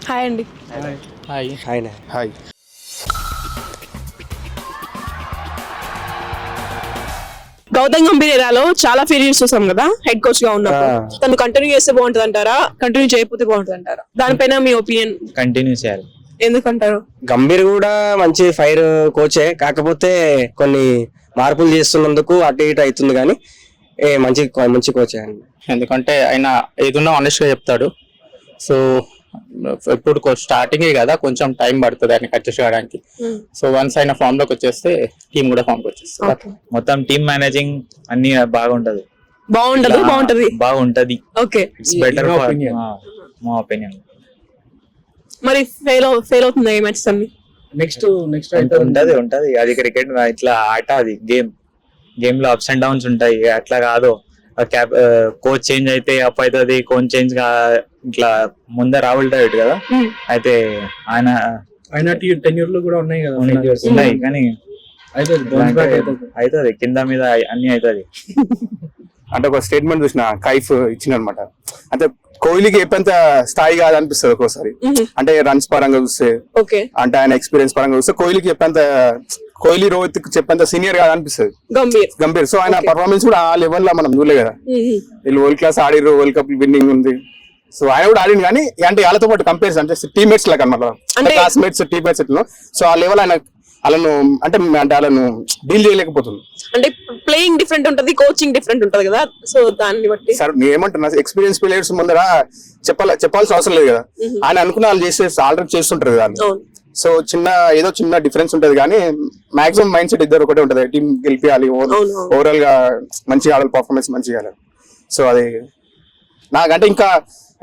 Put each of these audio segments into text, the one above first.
Hi అండి. Hi hi hi. Gautam Gambhir ఎరాలో చాలా ఫెయిల్యూర్స్ చూసాం కదా హెడ్ కోచ్ గా ఉన్నప్పుడు. తను కంటిన్యూ చేస్తే బాగుంటది అంటారా, కంటిన్యూ చేయకపోతే బాగుంటది అంటారా? దానిపైన మీ ఒపీనియన్. కంటిన్యూ చేయాలి. ఎందుకంటారు? గంభీర్ కూడా మంచి ఫైర్ కోచే, కాకపోతే కొన్ని మార్పులు చేస్తున్నందుకు అటు ఇటు అవుతుంది, కానీ మంచి మంచి కోచే అండి. ఎందుకంటే ఆయన ఏదున్నా ఆనెస్ట్ గా చెప్తాడు. సో ఇప్పుడు స్టార్టింగే కదా, కొంచెం టైం పడుతుంది ఆయన అడ్జస్ట్ చేయడానికి. సో వన్స్ ఆయన ఫామ్ లోకి వచ్చేస్తే టీం కూడా ఫామ్ లోకి వచ్చేస్తుంది. మొత్తం టీమ్ మేనేజింగ్ అన్ని బాగుంటది. బాగుంటది. ఓకే, ఇట్స్ బెటర్ ఫర్ మా ఒపీనియన్. మరి ఫెయిల్ అవుతుంది ఈ మ్యాచెస్ అన్ని. నెక్స్ట్ ఉంటది అది క్రికెట్ ఇట్లా ఆట, అది గేమ్ లో అప్స్ అండ్ డౌన్స్ ఉంటాయి. అట్లా కాదు, కోచ్ చేంజ్ అయితే అప్ అవుతుంది, కోచ్ చేంజ్ ఇట్లా ముందర రాహుల్ ద్రావిడ్ కదా, అయితే ఆయన టెన్యూర్ లో కూడా ఉన్నాయి కదా, ఉన్నాయి కానీ అవుతుంది కింద మీద అన్ని అవుతుంది. అంటే ఒక స్టేట్మెంట్ చూసిన కైఫ్ ఇచ్చిన అనమాట. అంటే కోహ్లీకి చెప్పేంత స్థాయి కాదు అనిపిస్తుంది ఒక్కోసారి. అంటే రన్స్ పరంగా చూస్తే, అంటే ఆయన ఎక్స్పీరియన్స్ పరంగా చూస్తే కోహ్లీకి చెప్పేంత, కోహ్లీ రోహిత్ చెప్పేంత సీనియర్ కాదు అనిపిస్తుంది గంభీర్. సో ఆయన పర్ఫార్మెన్స్ కూడా ఆ లెవెల్ లో మనం చూడలే కదా. వీళ్ళు వరల్డ్ క్లాస్ ఆడిరు, వరల్డ్ కప్ విన్నింగ్ ఉంది. సో ఆయన కూడా ఆడింది, కానీ అంటే వాళ్ళతో పాటు కంపేర్ అంటే టీమ్మేట్స్ లాగా అనమాట, క్లాస్మేట్స్ టీమ్మేట్స్ ఎట్లా. సో ఆ లెవెల్ ఆయన వాళ్ళను అంటే వాళ్ళను డీల్ చేయలేకపోతుంది. అంటే ప్లేయింగ్ డిఫరెంట్ ఉంటది, కోచింగ్ డిఫరెంట్ ఉంటది కదా. సో దాన్ని బట్టి సార్ నేను ఏమంటున్నా, ఎక్స్పీరియన్స్ ప్లేయర్స్ ముందర చెప్పాల్సిన అవసరం లేదు కదా. ఆయన అనుకున్న వాళ్ళు ఆల్రెడీ చేస్తుంటారు కదా. సో ఏదో చిన్న డిఫరెన్స్ ఉంటది, కానీ మాక్సిమం మైండ్ సెట్ ఇద్దరు ఒకటే ఉంటది. టీం గెలిపియాలి, ఓవరాల్ గా మంచిగా ఆడాలి, పర్ఫార్మెన్స్ మంచిగా ఆడాలి. సో అది నాకంటే ఇంకా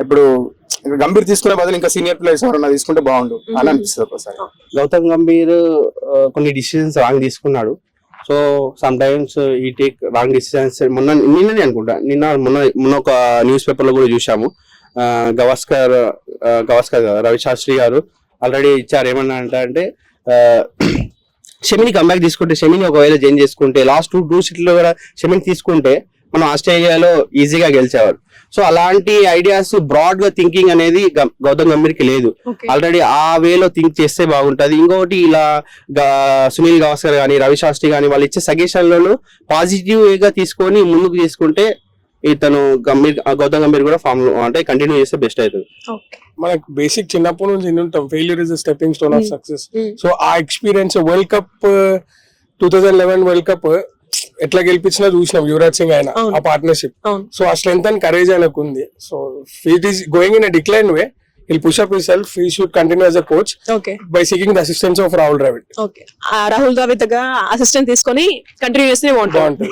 ఇప్పుడు గంభీర్ తీసుకునే బదులు ఇంకా సీనియర్ ప్లేయర్స్ ఎవరన్నా తీసుకుంటే బాగుండు అని అనిపిస్తుంది ఒకసారి. గౌతమ్ గంభీర్ కొన్ని డిసిజన్స్ రాంగ్ తీసుకున్నాడు. సో సమ్ టైమ్స్ ఈ టేక్ రాంగ్ డిసిజన్స్. నిన్ననే అనుకుంటా, మొన్న ఒక న్యూస్ పేపర్ లో కూడా చూసాము. గవాస్కర్ రవి శాస్త్రి గారు ఆల్రెడీ ఇచ్చారు. ఏమన్నా అంటే షమిని కంబ్యాక్ తీసుకుంటే, షమిని ఒకవేళ చేంజ్ చేసుకుంటే, లాస్ట్ టూ సీట్లు కూడా షమిని తీసుకుంటే మనం ఆస్ట్రేలియాలో ఈజీగా గెలిచేవారు. సో అలాంటి ఐడియాస్, బ్రాడ్ గా థింకింగ్ అనేది గౌతమ్ గంభీర్ కి లేదు. ఆల్రెడీ ఆ వేలో థింక్ చేస్తే బాగుంటది. ఇంకొకటి ఇలా సునీల్ గవాస్కర్ గానీ, రవి శాస్త్రి గానీ వాళ్ళు ఇచ్చే సజెషన్లను పాజిటివ్ గా తీసుకొని ముందుకు తీసుకుంటే ఇతను గౌతమ్ గంభీర్ కూడా ఫామ్ లో అంటే కంటిన్యూ చేస్తే బెస్ట్ అవుతుంది. మనకు బేసిక్ చిన్నప్పటి నుంచి ఉంటాం, failure is stepping stone of success. So ఆ experience world cup 2011 world cup ఎట్లా గెలిపించినా చూసినాం యువరాజ్ సింగ్ ఆయన ఆ పార్ట్నర్షిప్. సో ఆ స్ట్రెంగ్త్ అండ్ కరేజ్ ఆయనకు ఉంది. So it is going in a decline way. He'll push up himself. He should continue as a coach by seeking the assistance of Rahul Dravid. Rahul Dravid దగ్గర assistant తీసుకొని continue చేస్తే బాగుంటుంది.